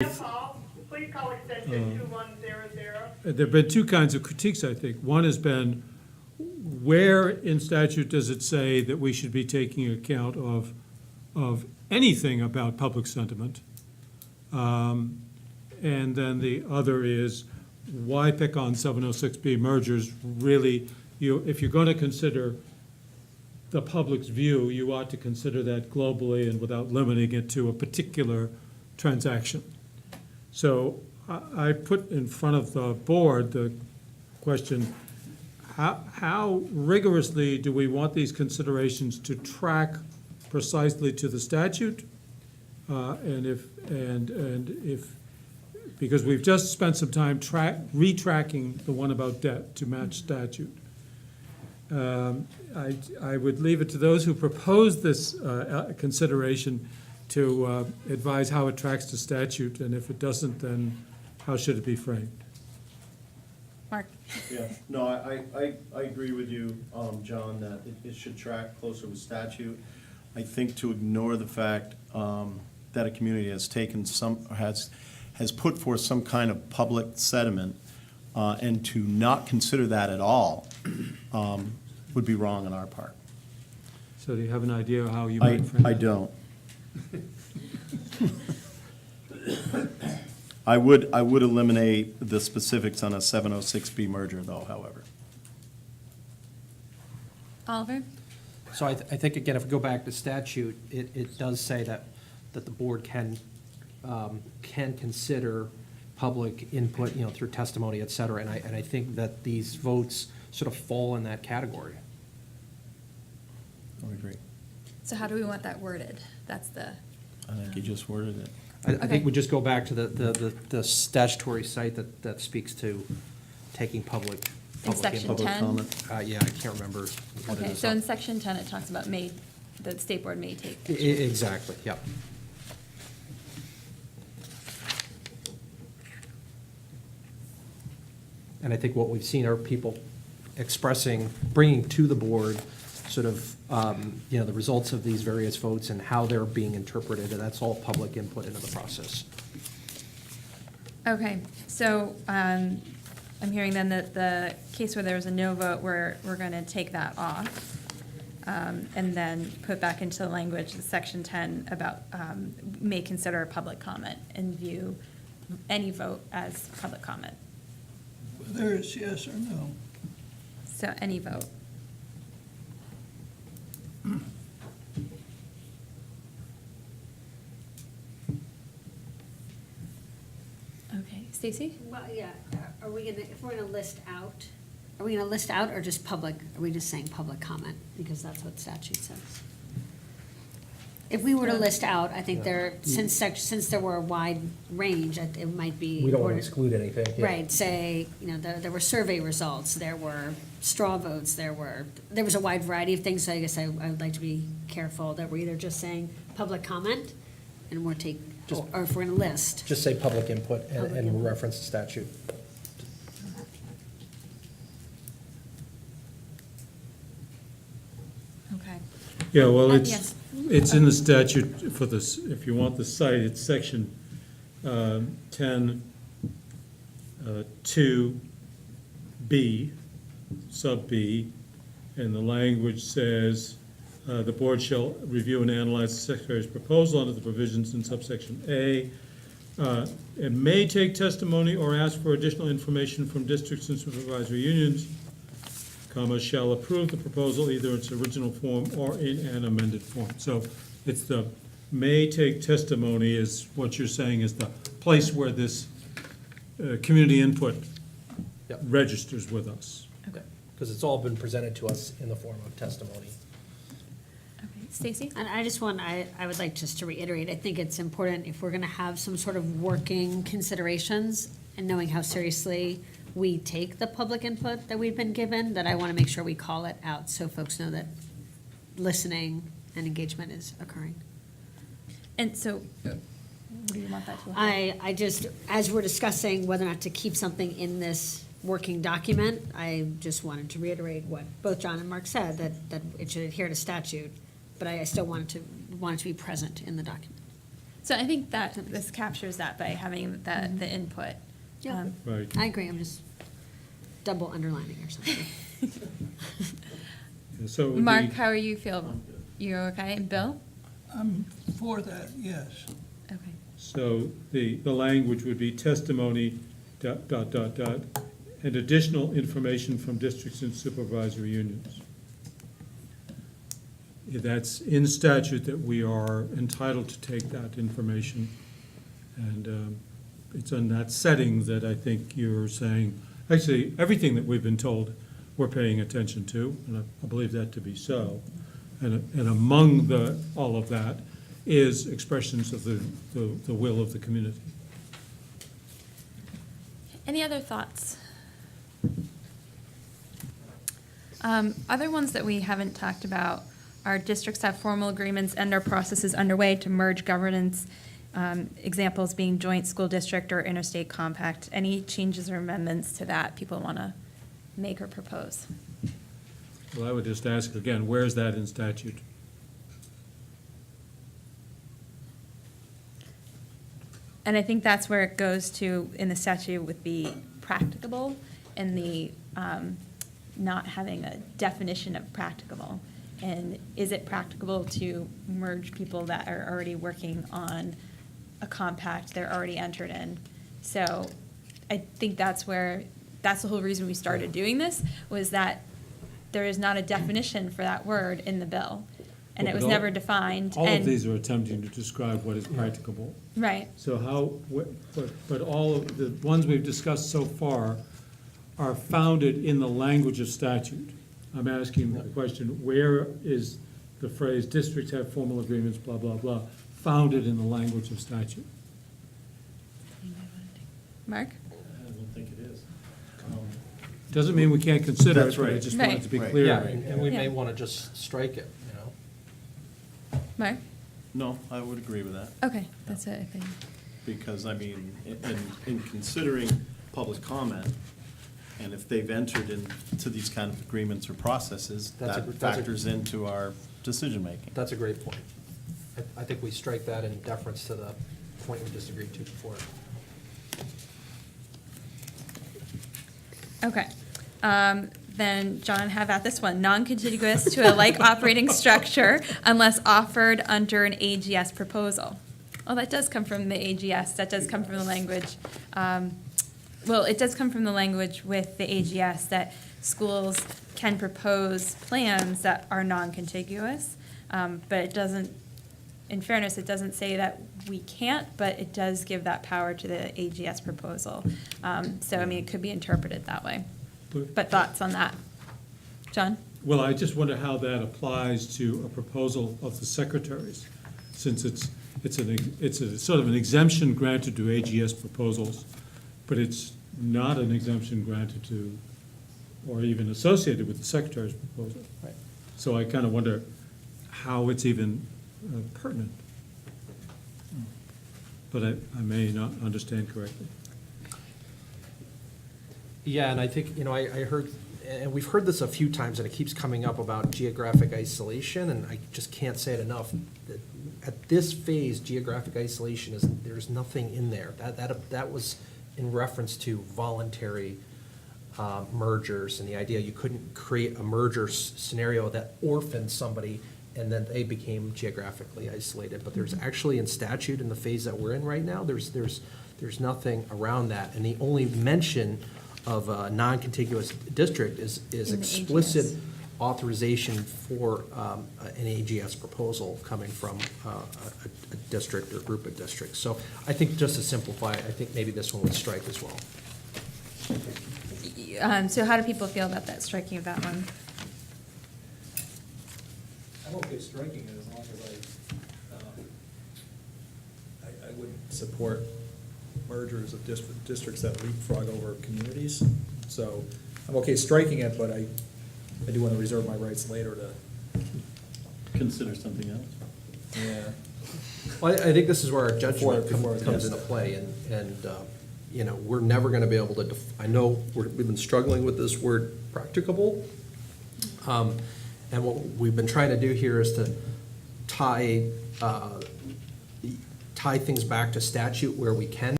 Paul, please call extension 2100. There have been two kinds of critiques, I think. One has been, where in statute does it say that we should be taking account of anything about public sentiment? And then the other is, why pick on 706B mergers? Really, if you're going to consider the public's view, you ought to consider that globally and without limiting it to a particular transaction. So I put in front of the board the question, how rigorously do we want these considerations to track precisely to the statute? And if, because we've just spent some time retracking the one about debt to match statute. I would leave it to those who proposed this consideration to advise how it tracks to statute, and if it doesn't, then how should it be framed? Mark? Yeah, no, I agree with you, John, that it should track closer with statute. I think to ignore the fact that a community has taken has put forth some kind of public sentiment, and to not consider that at all would be wrong on our part. So do you have an idea how you might frame it? I don't. I would eliminate the specifics on a 706B merger, though, however. Oliver? So I think, again, if we go back to statute, it does say that the board can consider public input, through testimony, et cetera, and I think that these votes sort of fall in that category. I would agree. So how do we want that worded? That's the, I think you just worded it. I Okay. think we just go back to the statutory site that speaks to taking public in input. section Public 10? comment. Yeah, I can't remember what it Okay, is. so in section 10, it talks about the state board may take. Exactly, yep. And I think what we've seen are people bringing to the board sort of, the results of these various votes and how they're being interpreted, and that's all public input into the process. Okay, so I'm hearing then that the case where there was a no vote, we're going to take that off, and then put back into the language, the section 10 about may consider a public comment and view any vote as public comment. Whether it's yes or no. So any vote. Okay, Stacy? Well, yeah, are we gonna, if we're gonna list out, are we gonna list out or just public, are we just saying public comment? Because that's what statute says. If we were to list out, I think since there were a wide range, it might be. We don't want to exclude anything. Yeah. Right, say, there were survey results, there were straw votes, there was a wide variety of things, so I guess I would like to be careful that we're either just saying public comment and or if we're gonna list. Just say public input Public and input. reference the statute. Okay. Yeah, well, Yes. it's in the statute for this, if you want the site, it's section 10, 2B, sub B, and the language says, the board shall review and analyze the secretary's proposal under the provisions in subsection A. It may take testimony or ask for additional information from districts and supervisory unions, shall approve the proposal either in its original form or in an amended form. So it's the may take testimony is what you're saying is the place where this community input Yep. registers with us. Okay. Because it's all been presented to us in the form of testimony. Okay, Stacy? And I would like just to reiterate, I think it's important if we're gonna have some sort of working considerations and knowing how seriously we take the public input that we've been given, that I wanna make sure we call it out so folks know that listening and engagement is occurring. And so, what do you want that to look like? I just, as we're discussing whether or not to keep something in this working document, I just wanted to reiterate what both John and Mark said, that it should adhere to statute, but I still want it to be present in the document. So I think that this captures that by having the input. Yeah. Right. I agree, I'm just double underlining or something. So it would Mark, be- how are you feel? You're okay? Bill? I'm for that, yes. Okay. So the language would be testimony, ... and additional information from districts and supervisory unions. That's in statute that we are entitled to take that information. And it's in that setting that I think you're saying, actually, everything that we've been told we're paying attention to, and I believe that to be so. And among all of that is expressions of the will of the community. Any other thoughts? Other ones that we haven't talked about are districts have formal agreements and or processes underway to merge governance, examples being joint school district or interstate compact. Any changes or amendments to that people want to make or propose? Well, I would just ask again, where is that in statute? And I think that's where it goes to, in the statute, would be practicable and the not having a definition of practicable. And is it practicable to merge people that are already working on a compact they're already entered in? So I think that's the whole reason we started doing this, was that there is not a definition for that word in the bill. And Well, it was but all- never defined. All of and- these are attempting to describe what is practicable. Right. So but all of the ones we've discussed so far are founded in the language of statute. I'm asking the question, where is the phrase districts have formal agreements, blah, blah, blah, founded in the language of statute? Mark? I don't think it is. Doesn't mean we can't consider it, That's but I right. just wanted Right. to be Right. clear. Yeah, and we may Yeah. want to just strike it, you know? Mark? No, I would agree with that, Okay, that's it, I think. because, I mean, in considering public comment, and if they've entered into these kind of agreements or processes, That's a- that that's a- factors into our decision-making. That's a great point. I think we strike that in deference to the point we just agreed to before. Okay. Then, John, have at this one. Non-contiguous to a like operating structure unless offered under an AGS proposal. Oh, that does come from the AGS. That does come from the language. Well, it does come from the language with the AGS that schools can propose plans that are non-contiguous. But it doesn't, in fairness, it doesn't say that we can't, but it does give that power to the AGS proposal. So, I mean, it could be interpreted that way. But thoughts on that? John? Well, I just wonder how that applies to a proposal of the secretaries, since it's a sort of an exemption granted to AGS proposals, but it's not an exemption granted to, or even associated with the secretary's proposal. Right. So I kind of wonder how it's even pertinent. But I may not understand correctly. Yeah, and I think, you know, I heard, and we've heard this a few times, and it keeps coming up about geographic isolation, and I just can't say it enough. That at this phase, geographic isolation there's nothing in there. That was in reference to voluntary mergers, and the idea you couldn't create a merger scenario that orphaned somebody and then they became geographically isolated. But there's actually in statute, in the phase that we're in right now, there's nothing around that. And the only mention of a non-contiguous district is In the explicit AGS. authorization for an AGS proposal coming from a district or group of districts. So I think just to simplify, I think maybe this one would strike as well. So how do people feel about that, striking of that one? I'm okay striking it as long as I would support mergers of districts that leapfrog over communities. So I'm okay striking it, but I do want to reserve my rights later to, Consider something else. yeah. Well, I think this is where our judgment Before it comes gets into there. play, and, you know, we're never gonna be able to, I know we've been struggling with this word practicable. And what we've been trying to do here is to tie tie things back to statute where we can